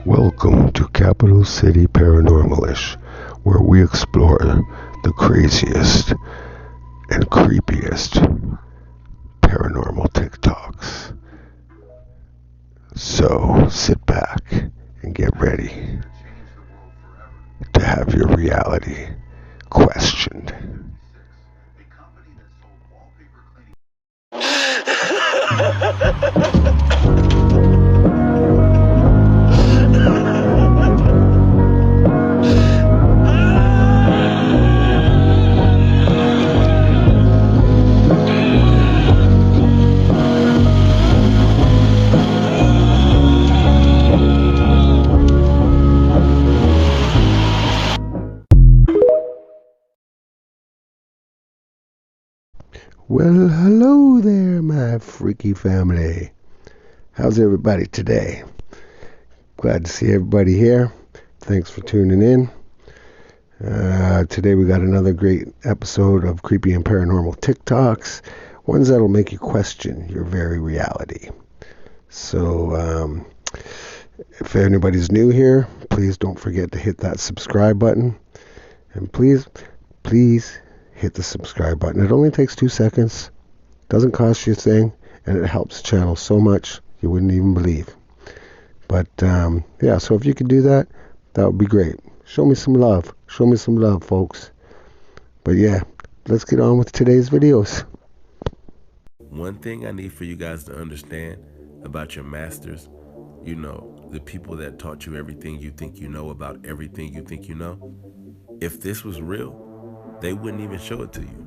Welcome to Capital City Paranormalish, where we explore the craziest and creepiest paranormal TikToks. So sit back and get ready to have your reality questioned. Well, hello there, my freaky family. How's everybody today? Glad to see everybody here. Thanks for tuning in. Today we got another great episode of Creepy and Paranormal TikToks, ones that'll make you question your very reality. So, if anybody's new here, please don't forget to hit that subscribe button. And please hit the subscribe button. It only takes 2 seconds, doesn't cost you a thing, and it helps the channel so much you wouldn't even believe. But yeah, so if you could do that, that would be great. Show me some love, folks. But yeah, let's get on with today's videos. One thing I need for you guys to understand about your masters, the people that taught you everything you think you know about everything you think you know, if this was real, they wouldn't even show it to you.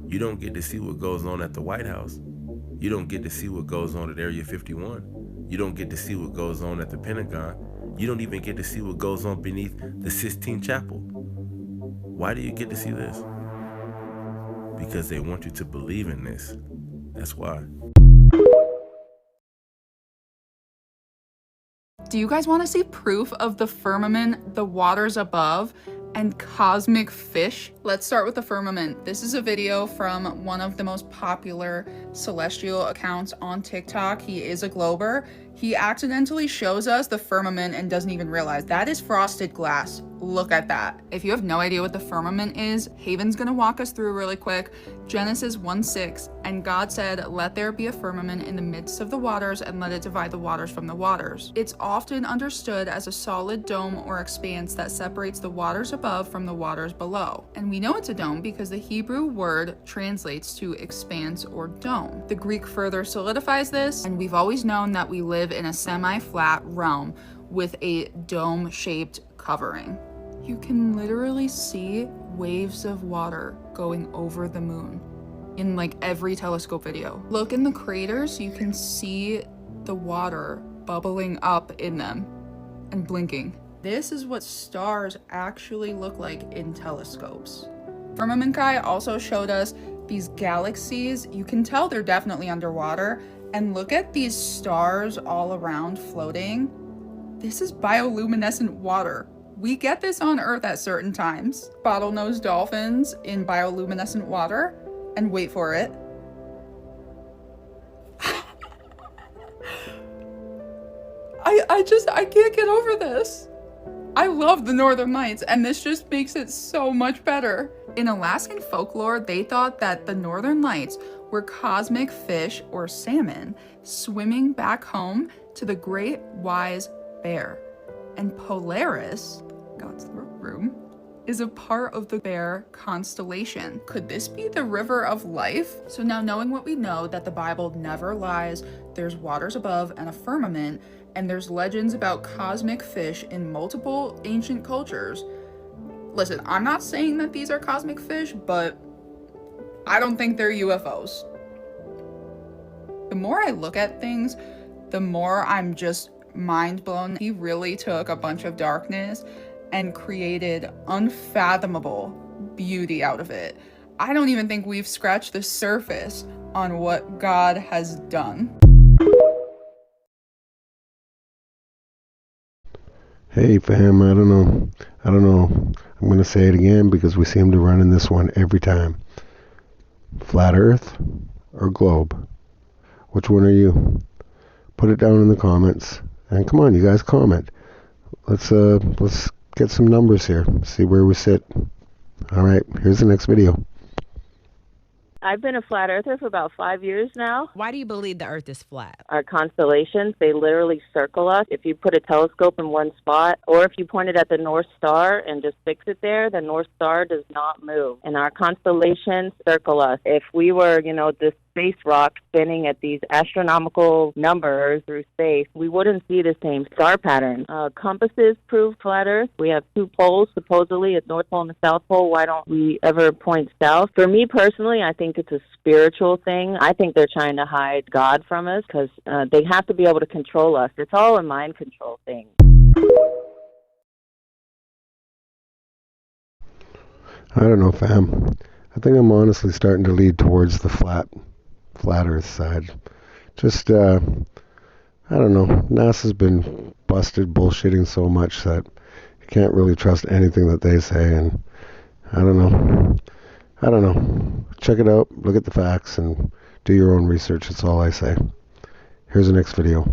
You don't get to see what goes on at the White House. You don't get to see what goes on at Area 51. You don't get to see what goes on at the Pentagon. You don't even get to see what goes on beneath the Sistine Chapel. Why do you get to see this? Because they want you to believe in this. That's why. Do you guys want to see proof of the firmament, the waters above, and cosmic fish? Let's start with the firmament. This is a video from one of the most popular celestial accounts on TikTok. He is a Glober. He accidentally shows us the firmament and doesn't even realize that is frosted glass. Look at that. If you have no idea what the firmament is, Haven's gonna walk us through really quick. Genesis 1:6, and God said, "Let there be a firmament in the midst of the waters, and let it divide the waters from the waters." It's often understood as a solid dome or expanse that separates the waters above from the waters below. And we know it's a dome because the Hebrew word translates to expanse or dome. The Greek further solidifies this, and we've always known that we live in a semi-flat realm with a dome-shaped covering. You can literally see waves of water going over the moon in like every telescope video. Look in the craters, you can see the water bubbling up in them and blinking. This is what stars actually look like in telescopes. Firmament Guy also showed us these galaxies. You can tell they're definitely underwater. And look at these stars all around floating. This is bioluminescent water. We get this on Earth at certain times. Bottlenose dolphins in bioluminescent water. And wait for it. I can't get over this. I love the Northern Lights, and this just makes it so much better. In Alaskan folklore, they thought that the Northern Lights were cosmic fish or salmon swimming back home to the great wise bear. And Polaris, God's throat room, is a part of the bear constellation. Could this be the river of life? So now, knowing what we know, that the Bible never lies, there's waters above and a firmament, and there's legends about cosmic fish in multiple ancient cultures. Listen, I'm not saying that these are cosmic fish, but I don't think they're UFOs. The more I look at things, the more I'm just mind blown. He really took a bunch of darkness and created unfathomable beauty out of it. I don't even think we've scratched the surface on what God has done. Hey fam, I don't know. I'm going to say it again because we seem to run in this one every time. Flat Earth or globe? Which one are you? Put it down in the comments. And come on, you guys, comment. let's get some numbers here. See where we sit. All right, here's the next video. I've been a flat earther for about 5 years now. Why do you believe the Earth is flat? Our constellations, they literally circle us. If you put a telescope in one spot, or if you point it at the North Star and just fix it there, the North Star does not move. And our constellations circle us. If we were, this space rock spinning at these astronomical numbers through space, we wouldn't see the same star pattern. Compasses prove flat Earth. We have two poles, supposedly, at North Pole and the South Pole. Why don't we ever point south? For me personally, I think it's a spiritual thing. I think they're trying to hide God from us because they have to be able to control us. It's all a mind control thing. I don't know, fam. I think I'm honestly starting to lead towards the flat Earth side. Just, I don't know. NASA's been busted bullshitting so much that you can't really trust anything that they say, and I don't know. Check it out, look at the facts, and do your own research. That's all I say. Here's the next video.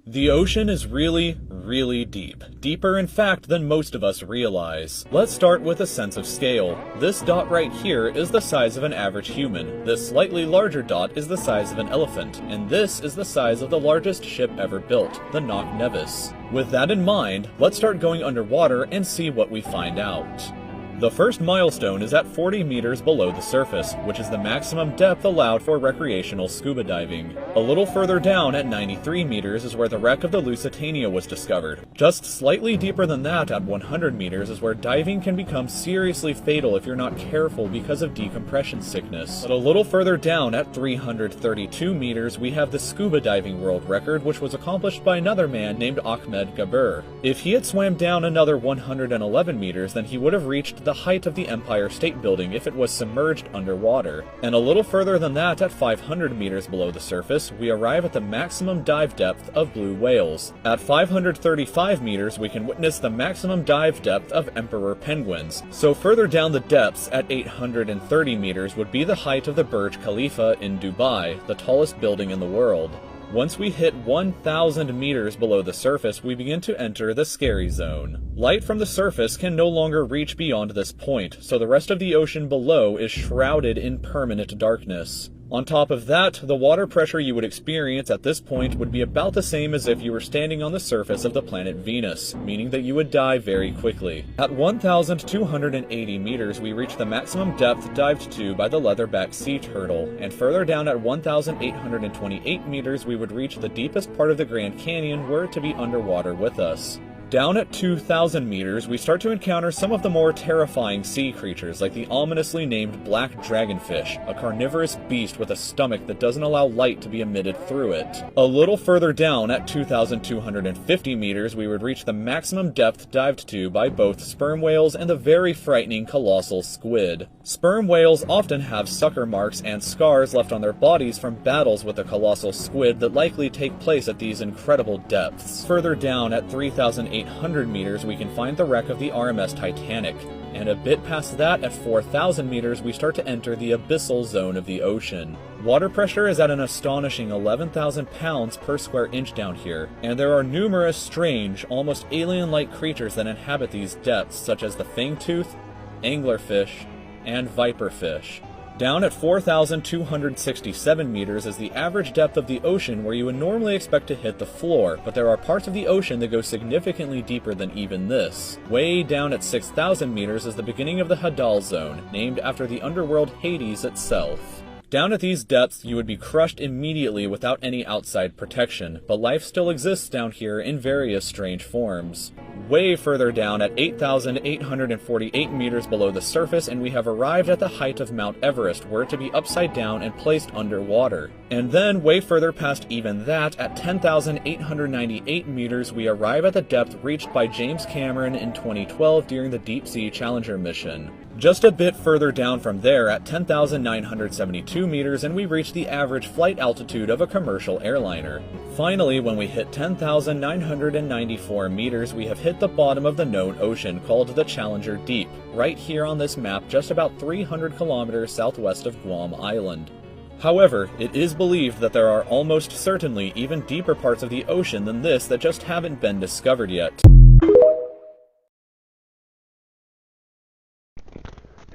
The ocean is really, really deep. Deeper, in fact, than most of us realize. Let's start with a sense of scale. This dot right here is the size of an average human. This slightly larger dot is the size of an elephant. And this is the size of the largest ship ever built, the Knock Nevis. With that in mind, let's start going underwater and see what we find out. The first milestone is at 40 meters below the surface, which is the maximum depth allowed for recreational scuba diving. A little further down at 93 meters is where the wreck of the Lusitania was discovered. Just slightly deeper than that at 100 meters is where diving can become seriously fatal if you're not careful because of decompression sickness. But a little further down at 332 meters we have the scuba diving world record, which was accomplished by another man named Ahmed Gabir. If he had swam down another 111 meters, then he would have reached the height of the Empire State Building if it was submerged underwater. And a little further than that, at 500 meters below the surface, we arrive at the maximum dive depth of blue whales. At 535 meters, we can witness the maximum dive depth of emperor penguins. So further down the depths, at 830 meters, would be the height of the Burj Khalifa in Dubai, the tallest building in the world. Once we hit 1,000 meters below the surface, we begin to enter the scary zone. Light from the surface can no longer reach beyond this point, so the rest of the ocean below is shrouded in permanent darkness. On top of that, the water pressure you would experience at this point would be about the same as if you were standing on the surface of the planet Venus, meaning that you would die very quickly. At 1,280 meters, we reach the maximum depth dived to by the leatherback sea turtle, and further down at 1,828 meters, we would reach the deepest part of the Grand Canyon were it to be underwater with us. Down at 2,000 meters, we start to encounter some of the more terrifying sea creatures, like the ominously named black dragonfish, a carnivorous beast with a stomach that doesn't allow light to be emitted through it. A little further down, at 2,250 meters, we would reach the maximum depth dived to by both sperm whales and the very frightening colossal squid. Sperm whales often have sucker marks and scars left on their bodies from battles with the colossal squid that likely take place at these incredible depths. Further down, at 3,800 meters, we can find the wreck of the RMS Titanic, and a bit past that, at 4,000 meters, we start to enter the abyssal zone of the ocean. Water pressure is at an astonishing 11,000 pounds per square inch down here, and there are numerous strange, almost alien-like creatures that inhabit these depths, such as the fangtooth, anglerfish, and viperfish. Down at 4,267 meters is the average depth of the ocean where you would normally expect to hit the floor, but there are parts of the ocean that go significantly deeper than even this. Way down at 6,000 meters is the beginning of the Hadal Zone, named after the underworld Hades itself. Down at these depths, you would be crushed immediately without any outside protection, but life still exists down here in various strange forms. Way further down at 8,848 meters below the surface, and we have arrived at the height of Mount Everest, where it to be upside down and placed underwater. And then, way further past even that, at 10,898 meters, we arrive at the depth reached by James Cameron in 2012 during the Deep Sea Challenger mission. Just a bit further down from there, at 10,972 meters, and we reach the average flight altitude of a commercial airliner. Finally, when we hit 10,994 meters, we have hit the bottom of the known ocean called the Challenger Deep, right here on this map just about 300 kilometers southwest of Guam Island. However, it is believed that there are almost certainly even deeper parts of the ocean than this that just haven't been discovered yet.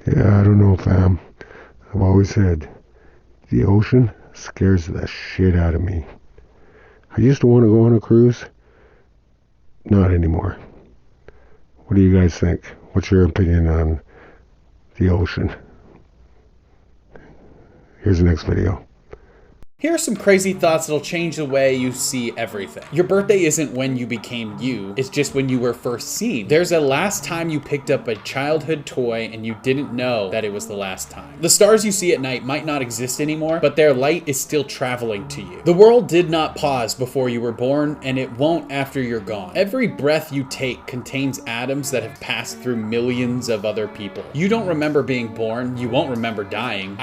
Yeah, I don't know, fam. I've always said, the ocean scares the shit out of me. I used to want to go on a cruise. Not anymore. What do you guys think? What's your opinion on the ocean? Here's the next video. Here are some crazy thoughts that'll change the way you see everything. Your birthday isn't when you became you, it's just when you were first seen. There's a last time you picked up a childhood toy and you didn't know that it was the last time. The stars you see at night might not exist anymore, but their light is still traveling to you. The world did not pause before you were born, and it won't after you're gone. Every breath you take contains atoms that have passed through millions of other people. You don't remember being born, you won't remember dying.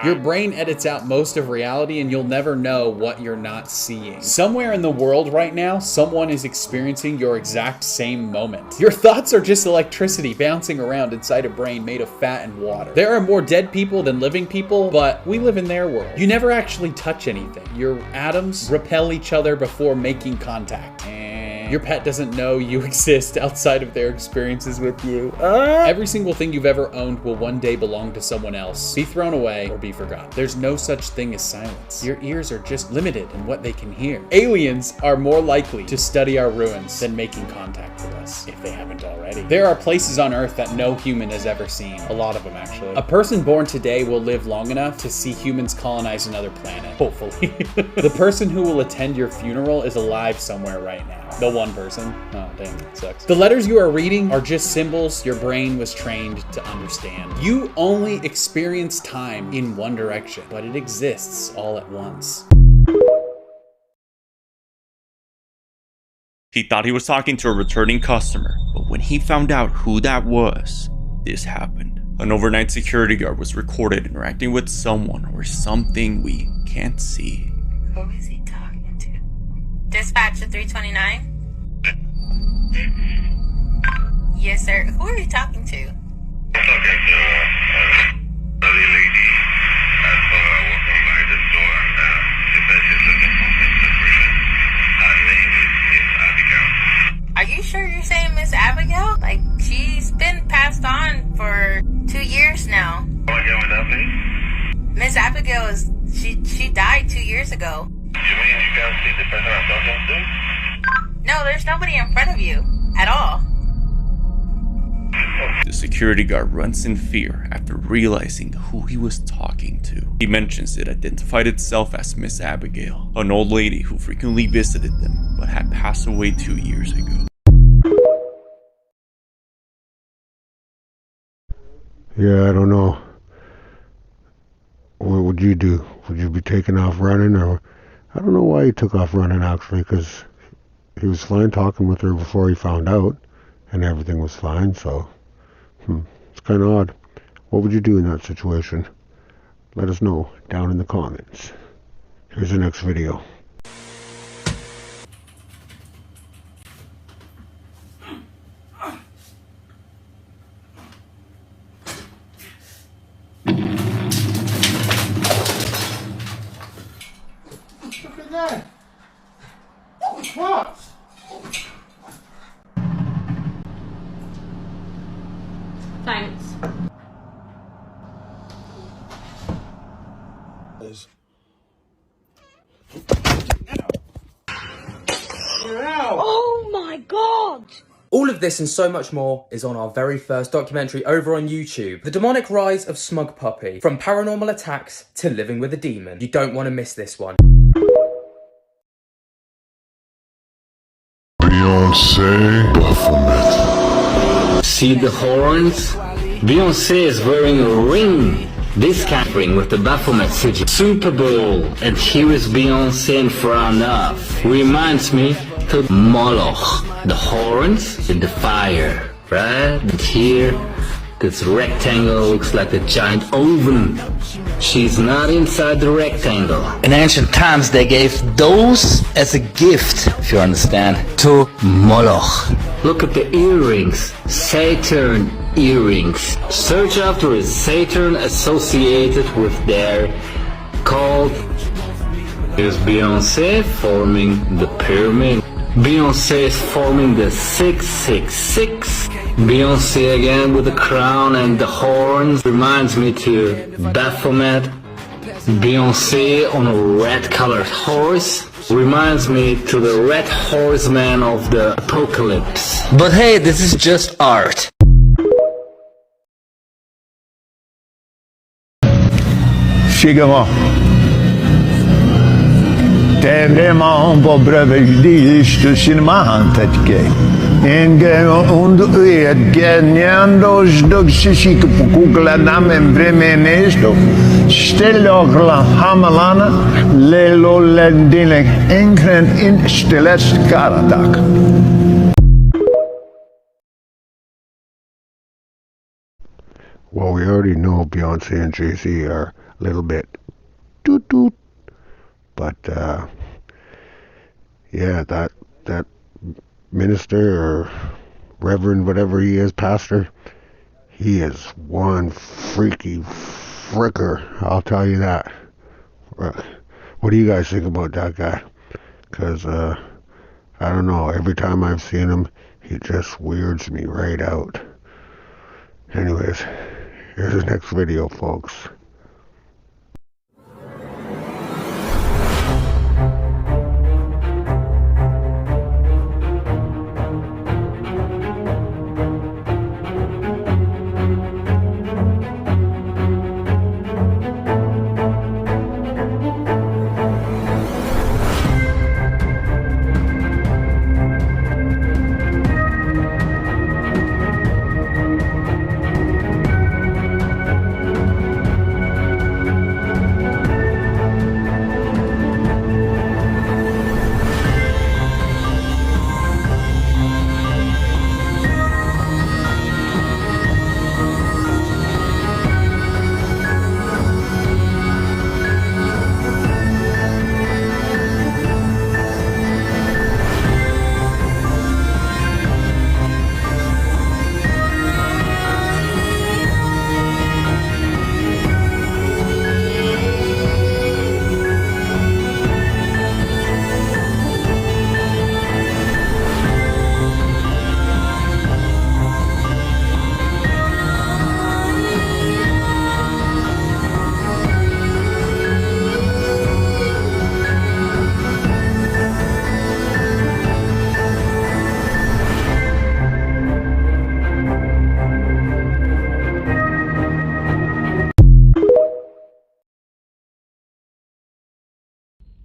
Your brain edits out most of reality and you'll never know what you're not seeing. Somewhere in the world right now, someone is experiencing your exact same moment. Your thoughts are just electricity bouncing around inside a brain made of fat and water. There are more dead people than living people, but we live in their world. You never actually touch anything. Your atoms repel each other before making contact. Your pet doesn't know you exist outside of their experiences with you. Every single thing you've ever owned will one day belong to someone else, be thrown away, or be forgotten. There's no such thing as silence. Your ears are just limited in what they can hear. Aliens are more likely to study our ruins than making contact with us, if they haven't already. There are places on Earth that no human has ever seen. A lot of them, actually. A person born today will live long enough to see humans colonize another planet, hopefully. The person who will attend your funeral is alive somewhere right now. The one person. Oh, dang, that sucks. The letters you are reading are just symbols your brain was trained to understand. You only experience time in one direction, but it exists all at once. He thought he was talking to a returning customer, but when he found out who that was, this happened. An overnight security guard was recorded interacting with someone or something we can't see. Who is he talking to? Dispatch to 329? Yes, sir. Who are you talking to? I'm talking to a lady that's walking by the store and she said she's looking for Mr. Freeman. Her name is Miss Abigail. Are you sure you're saying Miss Abigail? Like, she's been passed on for 2 years now. Come again with that, please? Miss Abigail is, she died 2 years ago. You mean you can't see the person I'm talking to? No, there's nobody in front of you at all. The security guard runs in fear after realizing who he was talking to. He mentions it identified itself as Miss Abigail, an old lady who frequently visited them but had passed away 2 years ago. Yeah, I don't know. What would you do? Would you be taking off running? Or I don't know why he took off running, actually, because he was fine talking with her before he found out, and everything was fine, so it's kind of odd. What would you do in that situation? Let us know down in the comments. Here's the next video. Look at that! What? Thanks. Oh my god! All of this and so much more is on our very first documentary over on YouTube. The demonic rise of Smug Puppy. From paranormal attacks to living with a demon. You don't want to miss this one. Beyonce Baphomet. See the horns? Beyonce is wearing a ring. This cat ring with the Baphomet sigil. Super Bowl. And here is Beyonce in front of. Reminds me to Moloch. The horns and the fire. Right? And here, this rectangle looks like a giant oven. She's not inside the rectangle. In ancient times, they gave those as a gift, if you understand, to Moloch. Look at the earrings. Saturn earrings. Search after a Saturn associated with their called. Here's Beyonce forming the pyramid. Beyonce is forming the 666. Beyonce again with the crown and the horns reminds me to Baphomet. Beyonce on a red-colored horse reminds me to the red horseman of the apocalypse. But hey, this is just art. Sigama. Tevremon po brevegdistu sinmahan tetke. Enge und edgeniandos doxisik pukukladam embremenesto. Stelogla hamalana lelo lendilek enkren in stelest karadak. Well, we already know Beyonce and Jay-Z are a little bit toot-toot. But, yeah, that minister or reverend, whatever he is, pastor, he is one freaky fricker, I'll tell you that. What do you guys think about that guy? Because, I don't know, every time I've seen him, he just weirds me right out. Anyways, here's the next video, folks.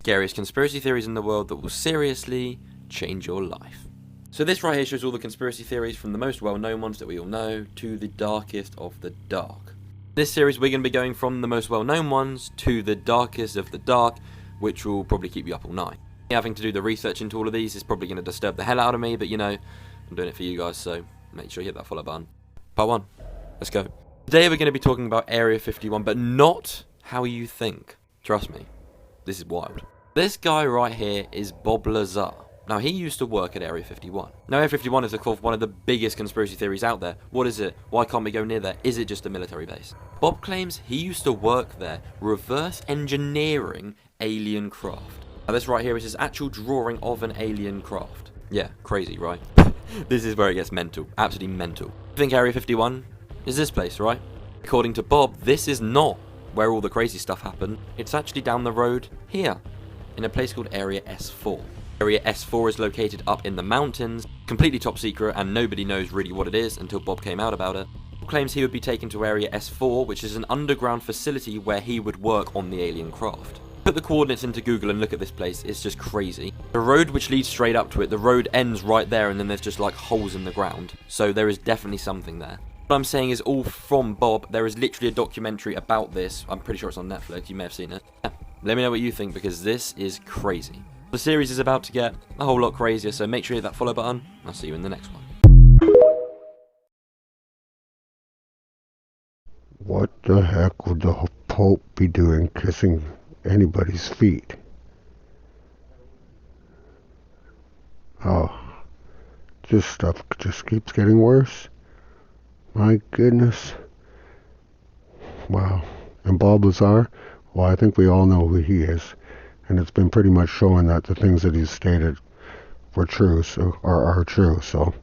Scariest conspiracy theories in the world that will seriously change your life. So this right here shows all the conspiracy theories from the most well-known ones that we all know to the darkest of the dark. This series we're going to be going from the most well-known ones to the darkest of the dark, which will probably keep you up all night. Having to do the research into all of these is probably going to disturb the hell out of me, but you know, I'm doing it for you guys, so make sure you hit that follow button. Part 1, let's go. Today we're going to be talking about Area 51, but not how you think. Trust me, this is wild. This guy right here is Bob Lazar. Now, he used to work at Area 51. Now, Area 51 is, of course, one of the biggest conspiracy theories out there. What is it? Why can't we go near there? Is it just a military base? Bob claims he used to work there, reverse engineering alien craft. Now, this right here is his actual drawing of an alien craft. Yeah, crazy, right? This is where it gets mental. Absolutely mental. I think Area 51 is this place, right? According to Bob, this is not where all the crazy stuff happened. It's actually down the road here, in a place called Area S4. Area S4 is located up in the mountains, completely top secret, and nobody knows really what it is until Bob came out about it. Bob claims he would be taken to Area S4, which is an underground facility where he would work on the alien craft. Put the coordinates into Google and look at this place, it's just crazy. The road which leads straight up to it, the road ends right there, and then there's just like holes in the ground. So there is definitely something there. What I'm saying is all from Bob. There is literally a documentary about this. I'm pretty sure it's on Netflix, you may have seen it. Yeah. Let me know what you think, because this is crazy. The series is about to get a whole lot crazier, so make sure you hit that follow button. I'll see you in the next one. What the heck would the Pope be doing kissing anybody's feet? Oh, this stuff just keeps getting worse. My goodness. Wow. And Bob Lazar, Well, I think we all know who he is, and it's been pretty much showing that the things that he's stated were true, or are true. So,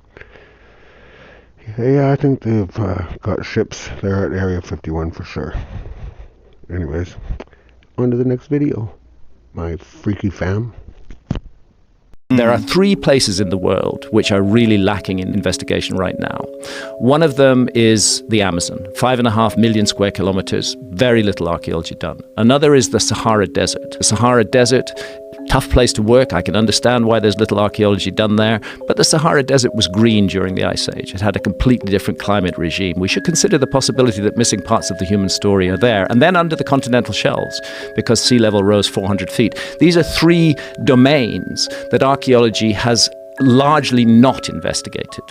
yeah, I think they've got ships there at Area 51 for sure. Anyways, on to the next video, my freaky fam. There are 3 places in the world which are really lacking in investigation right now. One of them is the Amazon, 5.5 million square kilometers, very little archaeology done. Another is the Sahara Desert. The Sahara Desert, tough place to work. I can understand why there's little archaeology done there, but the Sahara Desert was green during the Ice Age. It had a completely different climate regime. We should consider the possibility that missing parts of the human story are there. And then under the continental shelves, because sea level rose 400 feet. These are 3 domains that archaeology has largely not investigated.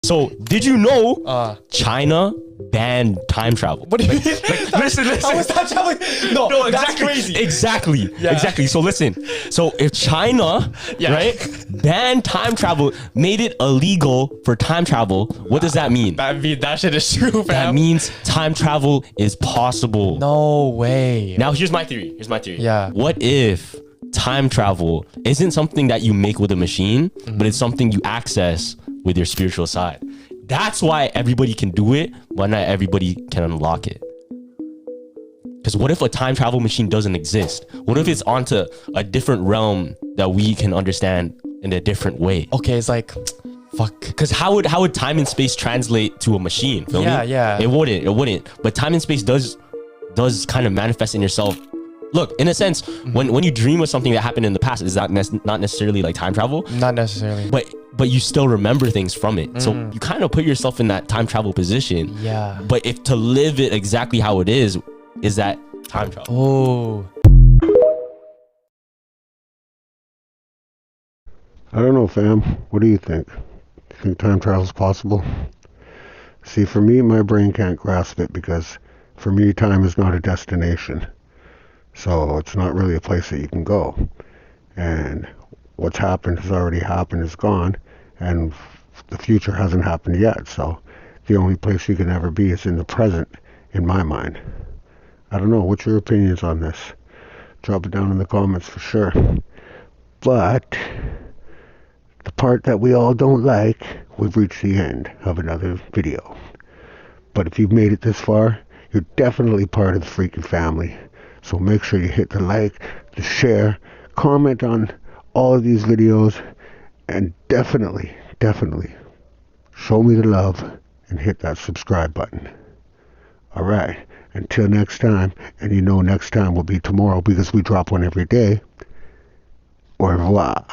So, did you know China banned time travel? What do you mean? Listen. How is that traveling? No, exactly. That's crazy. Exactly. So listen. So if China, right, banned time travel, made it illegal for time travel, what does that mean? That shit is true, fam. That means time travel is possible. No way. Now here's my theory. Yeah. What if time travel isn't something that you make with a machine, but it's something you access with your spiritual side? That's why everybody can do it, but not everybody can unlock it. Because what if a time travel machine doesn't exist? What if it's onto a different realm that we can understand in a different way? Okay, it's like, fuck. Because how would time and space translate to a machine? Feel me? Yeah. It wouldn't. But time and space does kind of manifest in yourself. Look, in a sense, when you dream of something that happened in the past, is that not necessarily like time travel? Not necessarily. But you still remember things from it. So you kind of put yourself in that time travel position. Yeah. But if to live it exactly how it is that time travel. Oh. I don't know, fam. What do you think? Do you think time travel is possible? See, for me, my brain can't grasp it because for me, time is not a destination. So it's not really a place that you can go. And what's happened has already happened, is gone, and the future hasn't happened yet. So the only place you can ever be is in the present, in my mind. I don't know. What's your opinions on this? Drop it down in the comments for sure. But the part that we all don't like, we've reached the end of another video. But if you've made it this far, you're definitely part of the freaking family. So make sure you hit the like, the share, comment on all of these videos, and definitely show me the love and hit that subscribe button. Alright, until next time, and you know next time will be tomorrow because we drop one every day. Au revoir.